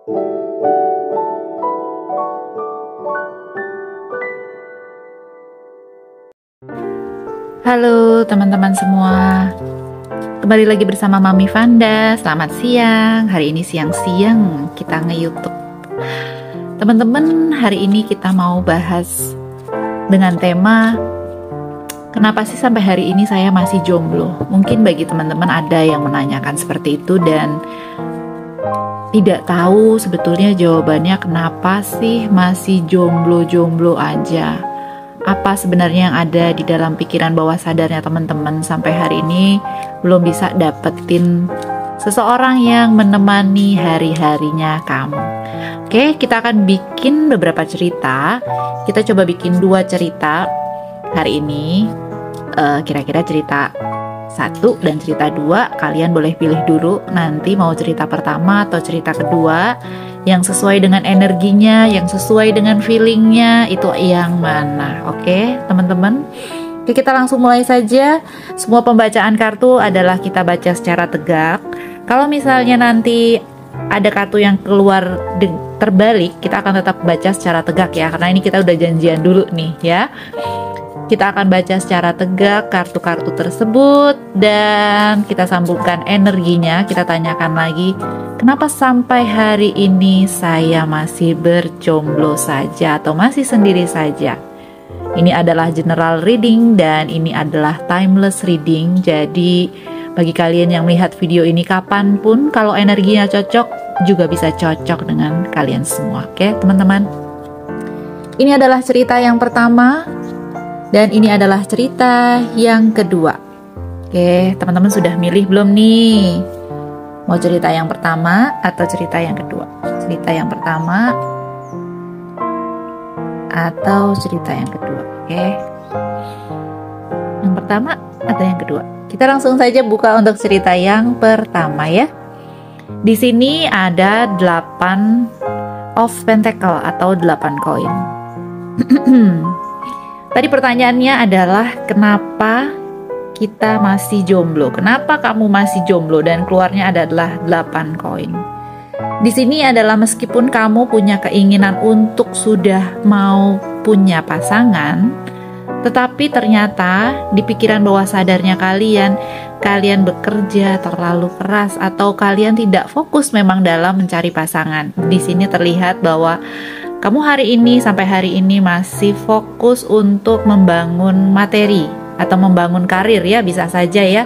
Halo teman-teman semua, kembali lagi bersama Mami Vanda. Selamat siang. Hari ini siang-siang kita nge-YouTube. Teman-teman, hari ini kita mau bahas dengan tema kenapa sih sampai hari ini saya masih jomblo. Mungkin bagi teman-teman ada yang menanyakan seperti itu dan tidak tahu sebetulnya jawabannya kenapa sih masih jomblo-jomblo aja. Apa sebenarnya yang ada di dalam pikiran bawah sadarnya teman-teman sampai hari ini belum bisa dapetin seseorang yang menemani hari-harinya kamu. Oke, kita akan bikin beberapa cerita. Kita coba bikin 2 cerita hari ini. Kira-kira cerita 1 dan cerita 2. Kalian boleh pilih dulu nanti mau cerita pertama atau cerita kedua. Yang sesuai dengan energinya, yang sesuai dengan feelingnya, itu yang mana? Oke, teman-teman. Oke, kita langsung mulai saja. Semua pembacaan kartu adalah kita baca secara tegak. Kalau misalnya nanti ada kartu yang keluar terbalik, kita akan tetap baca secara tegak ya, karena ini kita udah janjian dulu nih ya. Kita akan baca secara tegak kartu-kartu tersebut dan kita sambungkan energinya. Kita tanyakan lagi, kenapa sampai hari ini saya masih berjomblo saja atau masih sendiri saja? Ini adalah general reading dan ini adalah timeless reading. Jadi bagi kalian yang melihat video ini kapanpun, kalau energinya cocok juga bisa cocok dengan kalian semua. Oke teman-teman, ini adalah cerita yang pertama. Dan ini adalah cerita yang kedua. Oke, teman-teman sudah milih belum nih? Mau cerita yang pertama atau cerita yang kedua? Cerita yang pertama atau cerita yang kedua? Oke. Yang pertama atau yang kedua? Kita langsung saja buka untuk cerita yang pertama ya. Di sini ada 8 of pentacle atau 8 koin. Tadi pertanyaannya adalah kenapa kita masih jomblo? Kenapa kamu masih jomblo? Dan keluarnya adalah 8 koin. Di sini adalah meskipun kamu punya keinginan untuk sudah mau punya pasangan, tetapi ternyata di pikiran bawah sadarnya kalian bekerja terlalu keras atau kalian tidak fokus memang dalam mencari pasangan. Di sini terlihat bahwa kamu hari ini sampai hari ini masih fokus untuk membangun materi atau membangun karir ya, bisa saja ya,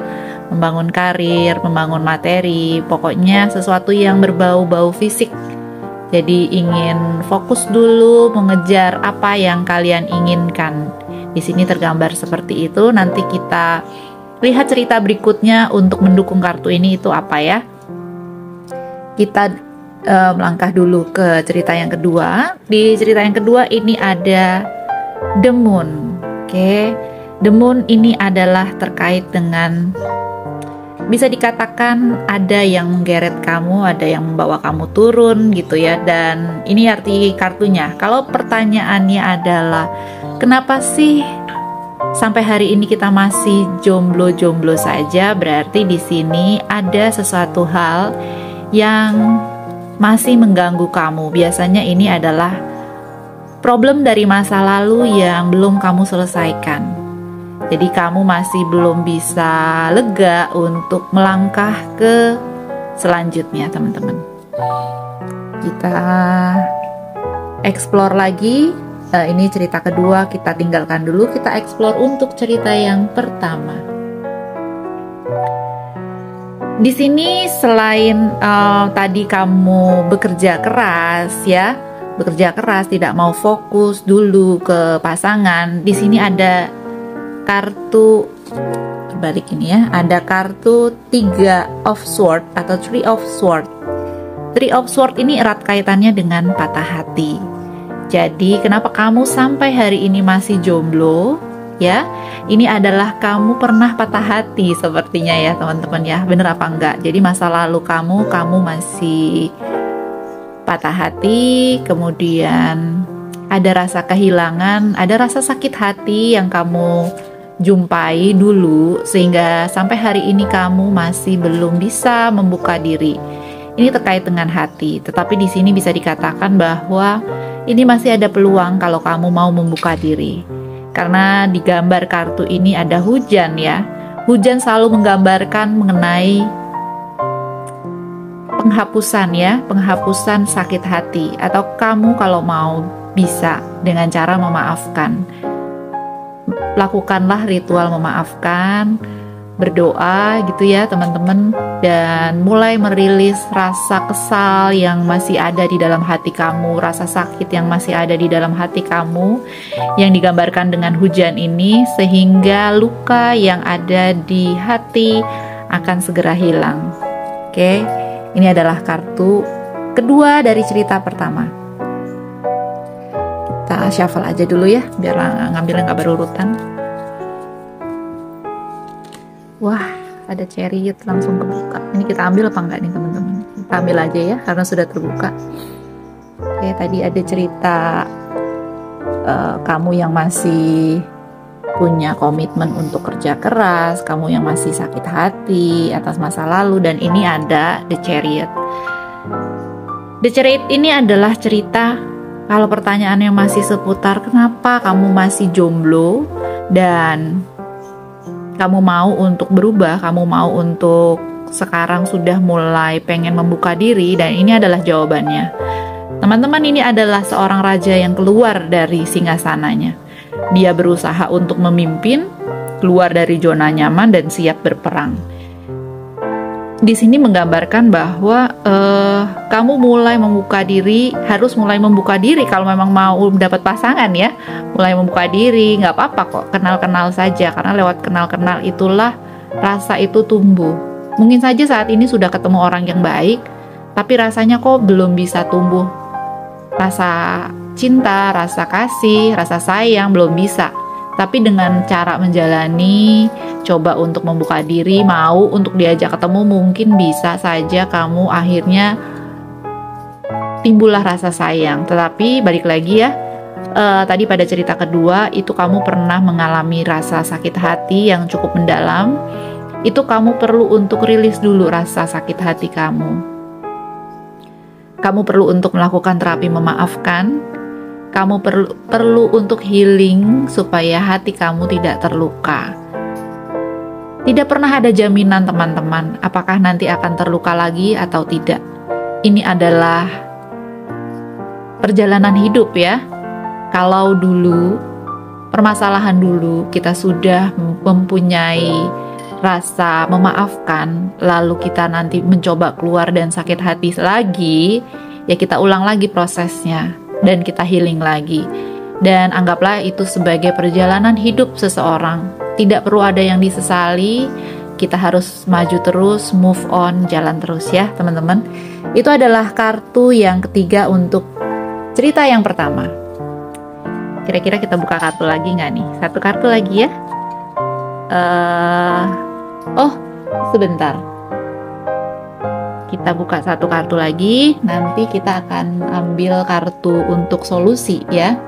membangun karir, membangun materi, pokoknya sesuatu yang berbau-bau fisik. Jadi ingin fokus dulu mengejar apa yang kalian inginkan. Di sini tergambar seperti itu. Nanti kita lihat cerita berikutnya untuk mendukung kartu ini itu apa ya. Kita melangkah dulu ke cerita yang kedua. Di cerita yang kedua ini ada The Moon. Oke, The Moon ini adalah terkait dengan, bisa dikatakan ada yang menggeret kamu, ada yang membawa kamu turun gitu ya. Dan ini arti kartunya. Kalau pertanyaannya adalah kenapa sih sampai hari ini kita masih jomblo-jomblo saja, berarti di sini ada sesuatu hal yang masih mengganggu kamu. Biasanya ini adalah problem dari masa lalu yang belum kamu selesaikan. Jadi kamu masih belum bisa lega untuk melangkah ke selanjutnya, teman-teman. Kita explore lagi. Ini cerita kedua, kita tinggalkan dulu. Kita explore untuk cerita yang pertama. Di sini selain tadi kamu bekerja keras ya, bekerja keras tidak mau fokus dulu ke pasangan. Di sini ada kartu terbalik ini ya, ada kartu 3 of sword atau 3 of sword. 3 of sword ini erat kaitannya dengan patah hati. Jadi kenapa kamu sampai hari ini masih jomblo? Ya, ini adalah kamu pernah patah hati sepertinya ya teman-teman ya. Bener apa enggak? Jadi masa lalu kamu masih patah hati, kemudian ada rasa kehilangan, ada rasa sakit hati yang kamu jumpai dulu, sehingga sampai hari ini kamu masih belum bisa membuka diri. Ini terkait dengan hati, tetapi di sini bisa dikatakan bahwa ini masih ada peluang kalau kamu mau membuka diri. Karena di gambar kartu ini ada hujan ya. Hujan selalu menggambarkan mengenai penghapusan ya, penghapusan sakit hati. Atau kamu kalau mau bisa dengan cara memaafkan. Lakukanlah ritual memaafkan, berdoa gitu ya teman-teman, dan mulai merilis rasa kesal yang masih ada di dalam hati kamu, rasa sakit yang masih ada di dalam hati kamu yang digambarkan dengan hujan ini, sehingga luka yang ada di hati akan segera hilang. Oke, ini adalah kartu kedua dari cerita pertama. Kita shuffle aja dulu ya, biar ngambilnya nggak berurutan. Wah, ada chariot langsung kebuka. Ini kita ambil apa enggak nih teman-teman? Kita ambil aja ya, karena sudah terbuka. Oke, tadi ada cerita kamu yang masih punya komitmen untuk kerja keras, kamu yang masih sakit hati atas masa lalu, dan ini ada The Chariot. The Chariot ini adalah cerita kalau pertanyaannya masih seputar kenapa kamu masih jomblo dan kamu mau untuk berubah, kamu mau untuk sekarang sudah mulai pengen membuka diri, dan ini adalah jawabannya. Teman-teman, ini adalah seorang raja yang keluar dari singgasananya. Dia berusaha untuk memimpin, keluar dari zona nyaman dan siap berperang. Di sini menggambarkan bahwa kamu mulai membuka diri, harus mulai membuka diri kalau memang mau dapat pasangan ya. Mulai membuka diri, nggak apa-apa kok, kenal-kenal saja, karena lewat kenal-kenal itulah rasa itu tumbuh. Mungkin saja saat ini sudah ketemu orang yang baik, tapi rasanya kok belum bisa tumbuh rasa cinta, rasa kasih, rasa sayang, belum bisa. Tapi dengan cara menjalani, coba untuk membuka diri, mau untuk diajak ketemu, mungkin bisa saja kamu akhirnya timbullah rasa sayang. Tetapi balik lagi ya, tadi pada cerita kedua itu kamu pernah mengalami rasa sakit hati yang cukup mendalam. Itu kamu perlu untuk rilis dulu rasa sakit hati kamu. Kamu perlu untuk melakukan terapi memaafkan. Kamu perlu untuk healing supaya hati kamu tidak terluka. Tidak pernah ada jaminan teman-teman apakah nanti akan terluka lagi atau tidak. Ini adalah perjalanan hidup ya. Kalau dulu, permasalahan dulu kita sudah mempunyai rasa memaafkan, lalu kita nanti mencoba keluar dan sakit hati lagi, ya kita ulang lagi prosesnya dan kita healing lagi. Dan anggaplah itu sebagai perjalanan hidup seseorang. Tidak perlu ada yang disesali, kita harus maju terus, move on, jalan terus ya teman-teman. Itu adalah kartu yang ketiga untuk cerita yang pertama. Kira-kira kita buka kartu lagi nggak nih? Satu kartu lagi ya. Oh, sebentar. Kita buka satu kartu lagi, nanti kita akan ambil kartu untuk solusi ya.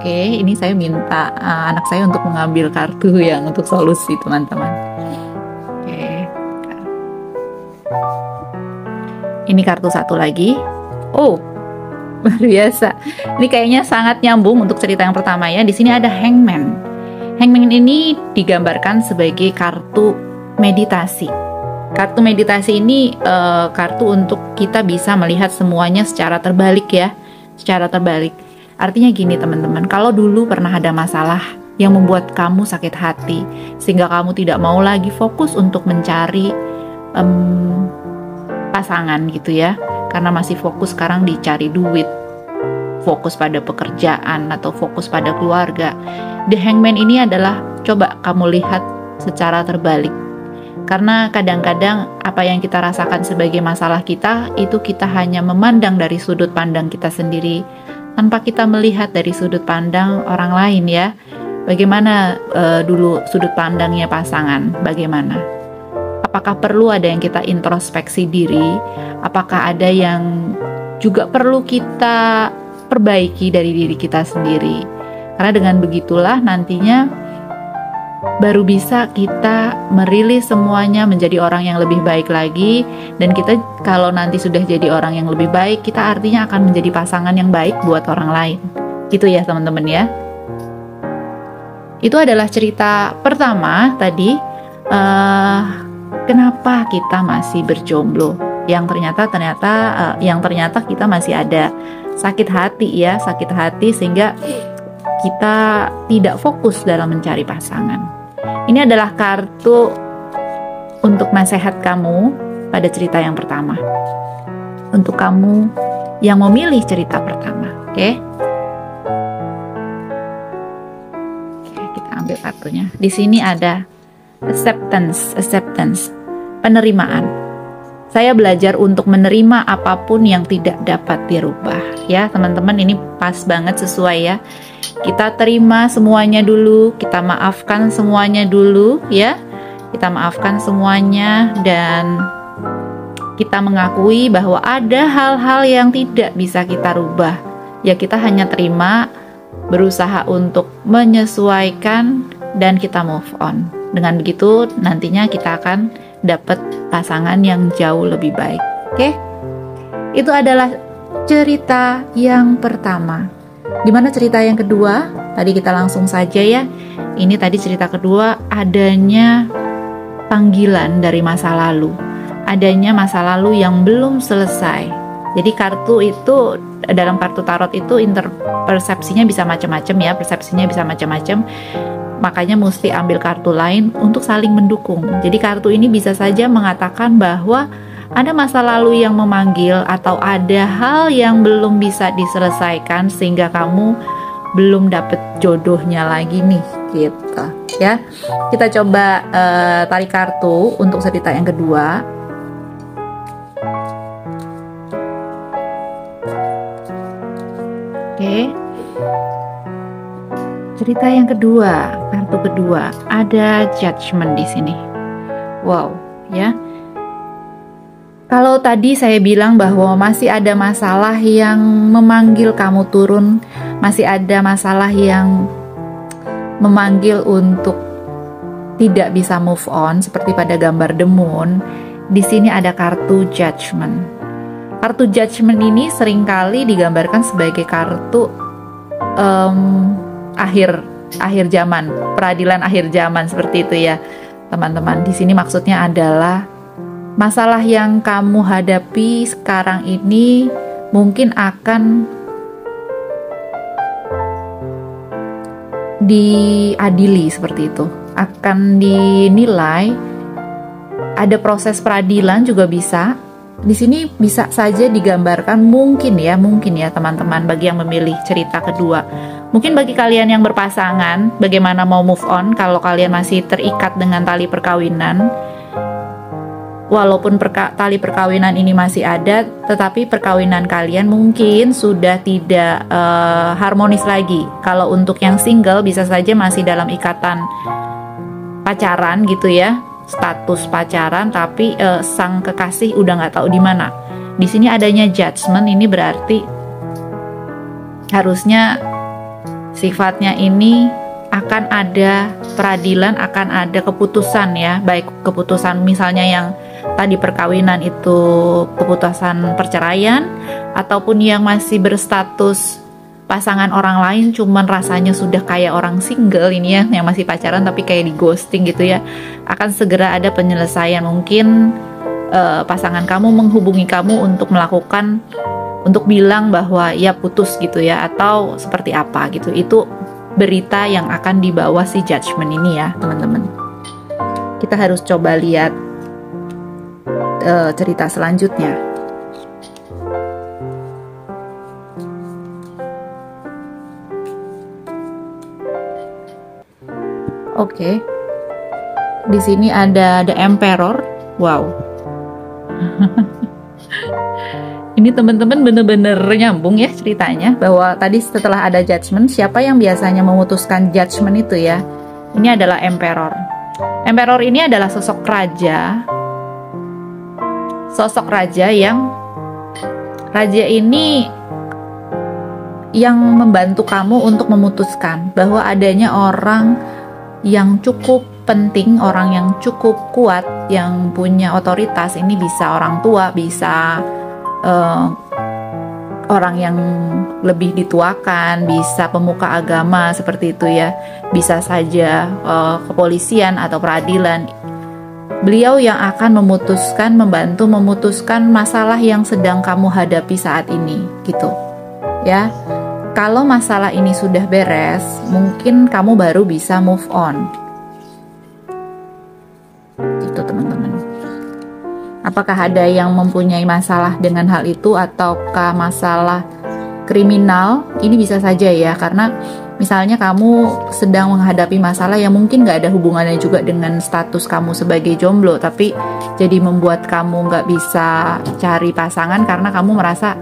Oke, ini saya minta anak saya untuk mengambil kartu yang untuk solusi teman-teman. Oke. Ini kartu satu lagi. Oh, luar biasa. Ini kayaknya sangat nyambung untuk cerita yang pertama ya. Di sini ada Hangman. Hangman ini digambarkan sebagai kartu meditasi. Kartu meditasi ini kartu untuk kita bisa melihat semuanya secara terbalik ya, secara terbalik. Artinya gini teman-teman, kalau dulu pernah ada masalah yang membuat kamu sakit hati, sehingga kamu tidak mau lagi fokus untuk mencari pasangan gitu ya, karena masih fokus sekarang dicari duit, fokus pada pekerjaan atau fokus pada keluarga. The Hangman ini adalah coba kamu lihat secara terbalik. Karena kadang-kadang apa yang kita rasakan sebagai masalah kita, itu kita hanya memandang dari sudut pandang kita sendiri, tanpa kita melihat dari sudut pandang orang lain ya. Bagaimana dulu sudut pandangnya pasangan, bagaimana? Apakah perlu ada yang kita introspeksi diri? Apakah ada yang juga perlu kita perbaiki dari diri kita sendiri? Karena dengan begitulah nantinya baru bisa kita merilis semuanya menjadi orang yang lebih baik lagi. Dan kita kalau nanti sudah jadi orang yang lebih baik, kita artinya akan menjadi pasangan yang baik buat orang lain. Gitu ya teman-teman ya. Itu adalah cerita pertama tadi, kenapa kita masih berjomblo, yang ternyata kita masih ada sakit hati ya, sakit hati sehingga kita tidak fokus dalam mencari pasangan. Ini adalah kartu untuk nasihat kamu pada cerita yang pertama, untuk kamu yang memilih cerita pertama. Oke, kita ambil kartunya. Di sini ada acceptance, penerimaan. Saya belajar untuk menerima apapun yang tidak dapat dirubah. Ya teman-teman, ini pas banget, sesuai ya. Kita terima semuanya dulu, kita maafkan semuanya dulu ya. Kita maafkan semuanya dan kita mengakui bahwa ada hal-hal yang tidak bisa kita rubah. Ya kita hanya terima, berusaha untuk menyesuaikan dan kita move on. Dengan begitu nantinya kita akan dapat pasangan yang jauh lebih baik. Oke? Itu adalah cerita yang pertama. Gimana cerita yang kedua? Tadi kita langsung saja ya. Ini tadi cerita kedua, adanya panggilan dari masa lalu. Adanya masa lalu yang belum selesai. Jadi kartu itu, dalam kartu tarot itu persepsinya bisa macam-macam ya, persepsinya bisa macam-macam. Makanya mesti ambil kartu lain untuk saling mendukung. Jadi kartu ini bisa saja mengatakan bahwa ada masa lalu yang memanggil atau ada hal yang belum bisa diselesaikan sehingga kamu belum dapet jodohnya lagi nih, gitu ya. Kita coba tarik kartu untuk cerita yang kedua. Oke. Cerita yang kedua, kartu kedua, ada judgment di sini. Wow, ya. Kalau tadi saya bilang bahwa masih ada masalah yang memanggil kamu turun, masih ada masalah yang memanggil untuk tidak bisa move on seperti pada gambar The Moon, di sini ada kartu judgment. Kartu judgment ini seringkali digambarkan sebagai kartu akhir zaman, peradilan akhir zaman, seperti itu ya teman-teman. Di sini maksudnya adalah masalah yang kamu hadapi sekarang ini mungkin akan diadili, seperti itu, akan dinilai, ada proses peradilan juga bisa. Di sini bisa saja digambarkan mungkin ya teman-teman, bagi yang memilih cerita kedua. Mungkin bagi kalian yang berpasangan, bagaimana mau move on kalau kalian masih terikat dengan tali perkawinan. Walaupun tali perkawinan ini masih ada, tetapi perkawinan kalian mungkin sudah tidak harmonis lagi. Kalau untuk yang single bisa saja masih dalam ikatan pacaran gitu ya, status pacaran, tapi sang kekasih udah nggak tahu di mana. Di sini adanya judgment, ini berarti harusnya sifatnya ini akan ada peradilan, akan ada keputusan ya, baik keputusan misalnya yang tadi perkawinan itu keputusan perceraian, ataupun yang masih berstatus pasangan orang lain cuman rasanya sudah kayak orang single ini ya, yang masih pacaran tapi kayak di ghosting gitu ya, akan segera ada penyelesaian. Mungkin pasangan kamu menghubungi kamu untuk bilang bahwa ya putus gitu ya, atau seperti apa gitu. Itu berita yang akan dibawa si judgment ini ya teman-teman. Kita harus coba lihat cerita selanjutnya. Oke. Di sini ada The Emperor. Wow. Ini teman-teman bener-bener nyambung ya ceritanya, bahwa tadi setelah ada judgment, siapa yang biasanya memutuskan judgment itu ya? Ini adalah Emperor. Emperor ini adalah sosok raja. Sosok raja ini yang membantu kamu untuk memutuskan bahwa adanya orang yang cukup penting, orang yang cukup kuat, yang punya otoritas. Ini bisa orang tua, bisa orang yang lebih dituakan, bisa pemuka agama seperti itu ya, bisa saja kepolisian atau peradilan. Beliau yang akan memutuskan, membantu memutuskan masalah yang sedang kamu hadapi saat ini, gitu ya. Kalau masalah ini sudah beres, mungkin kamu baru bisa move on, gitu teman-teman. Apakah ada yang mempunyai masalah dengan hal itu, ataukah masalah kriminal? Ini bisa saja ya, karena misalnya kamu sedang menghadapi masalah yang mungkin gak ada hubungannya juga dengan status kamu sebagai jomblo, tapi jadi membuat kamu gak bisa cari pasangan karena kamu merasa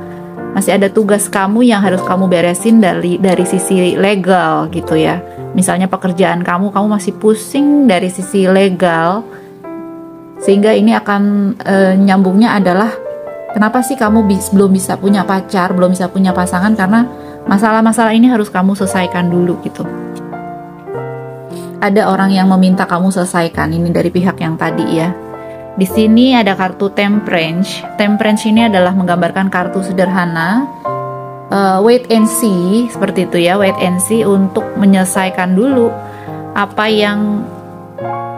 masih ada tugas kamu yang harus kamu beresin dari sisi legal gitu ya. Misalnya pekerjaan kamu masih pusing dari sisi legal, sehingga ini akan nyambungnya adalah kenapa sih kamu belum bisa punya pacar, belum bisa punya pasangan, karena masalah-masalah ini harus kamu selesaikan dulu gitu. Ada orang yang meminta kamu selesaikan ini dari pihak yang tadi ya. Di sini ada kartu Temperance. Temperance ini adalah menggambarkan kartu sederhana, wait and see, seperti itu ya, wait and see, untuk menyelesaikan dulu apa yang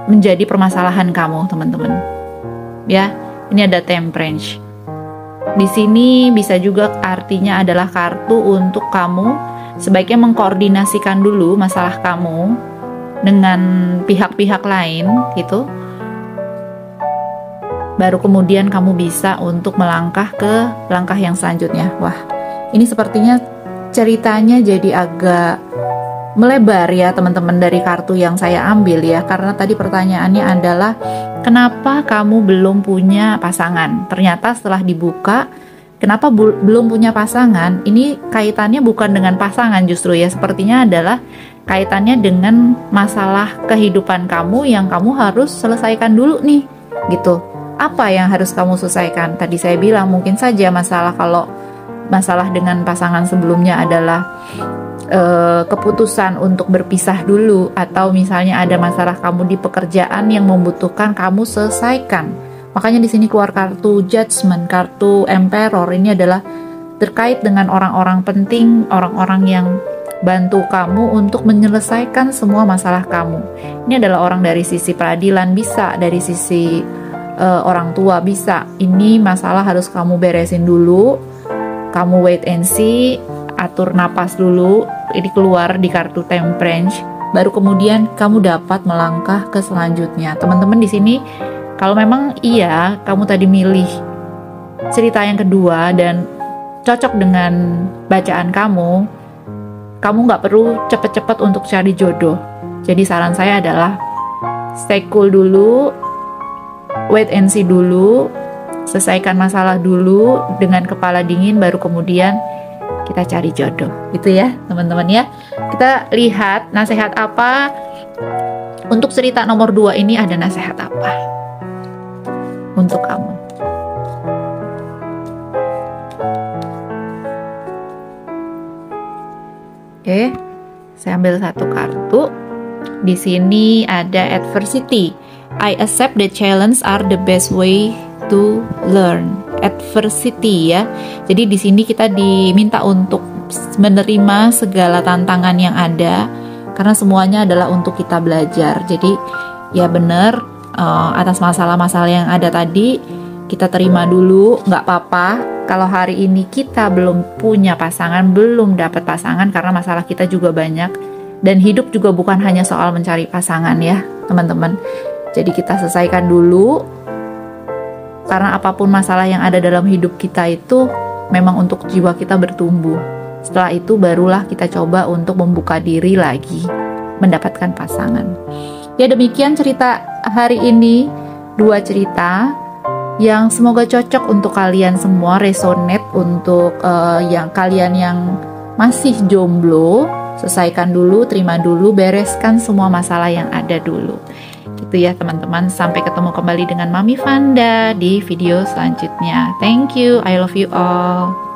menjadi permasalahan kamu, teman-teman. Ya, ini ada Temperance. Di sini bisa juga artinya adalah kartu untuk kamu sebaiknya mengkoordinasikan dulu masalah kamu dengan pihak-pihak lain gitu. Baru kemudian kamu bisa untuk melangkah ke langkah yang selanjutnya. Wah, ini sepertinya ceritanya jadi agak melebar ya teman-teman dari kartu yang saya ambil ya, karena tadi pertanyaannya adalah kenapa kamu belum punya pasangan. Ternyata setelah dibuka, kenapa belum punya pasangan, ini kaitannya bukan dengan pasangan justru ya, sepertinya adalah kaitannya dengan masalah kehidupan kamu yang kamu harus selesaikan dulu nih gitu. Apa yang harus kamu selesaikan? Tadi saya bilang mungkin saja kalau masalah dengan pasangan sebelumnya adalah keputusan untuk berpisah dulu, atau misalnya ada masalah kamu di pekerjaan yang membutuhkan kamu selesaikan. Makanya di sini keluar kartu Judgment, kartu Emperor. Ini adalah terkait dengan orang-orang penting, orang-orang yang bantu kamu untuk menyelesaikan semua masalah kamu. Ini adalah orang dari sisi peradilan, bisa dari sisi orang tua, bisa. Ini masalah harus kamu beresin dulu. Kamu wait and see, atur napas dulu. Ini keluar di kartu Temperance, baru kemudian kamu dapat melangkah ke selanjutnya. Teman-teman di sini, kalau memang iya kamu tadi milih cerita yang kedua dan cocok dengan bacaan kamu nggak perlu cepet-cepet untuk cari jodoh. Jadi saran saya adalah stay cool dulu, wait and see dulu, selesaikan masalah dulu dengan kepala dingin, baru kemudian kita cari jodoh, gitu ya teman-teman ya. Kita lihat nasihat apa untuk cerita nomor 2 ini. Ada nasihat apa untuk kamu? Oke, saya ambil satu kartu. Di sini ada adversity. I accept the challenge are the best way to learn. Adversity ya. Jadi di sini kita diminta untuk menerima segala tantangan yang ada, karena semuanya adalah untuk kita belajar. Jadi ya benar, atas masalah-masalah yang ada tadi kita terima dulu, nggak apa-apa. Kalau hari ini kita belum punya pasangan, belum dapat pasangan, karena masalah kita juga banyak, dan hidup juga bukan hanya soal mencari pasangan ya teman-teman. Jadi kita selesaikan dulu, karena apapun masalah yang ada dalam hidup kita itu memang untuk jiwa kita bertumbuh. Setelah itu barulah kita coba untuk membuka diri lagi, mendapatkan pasangan. Ya demikian cerita hari ini, 2 cerita yang semoga cocok untuk kalian semua, resonate untuk yang kalian yang masih jomblo. Selesaikan dulu, terima dulu, bereskan semua masalah yang ada dulu. Gitu ya teman-teman. Sampai ketemu kembali dengan Mami Vanda di video selanjutnya. Thank you, I love you all.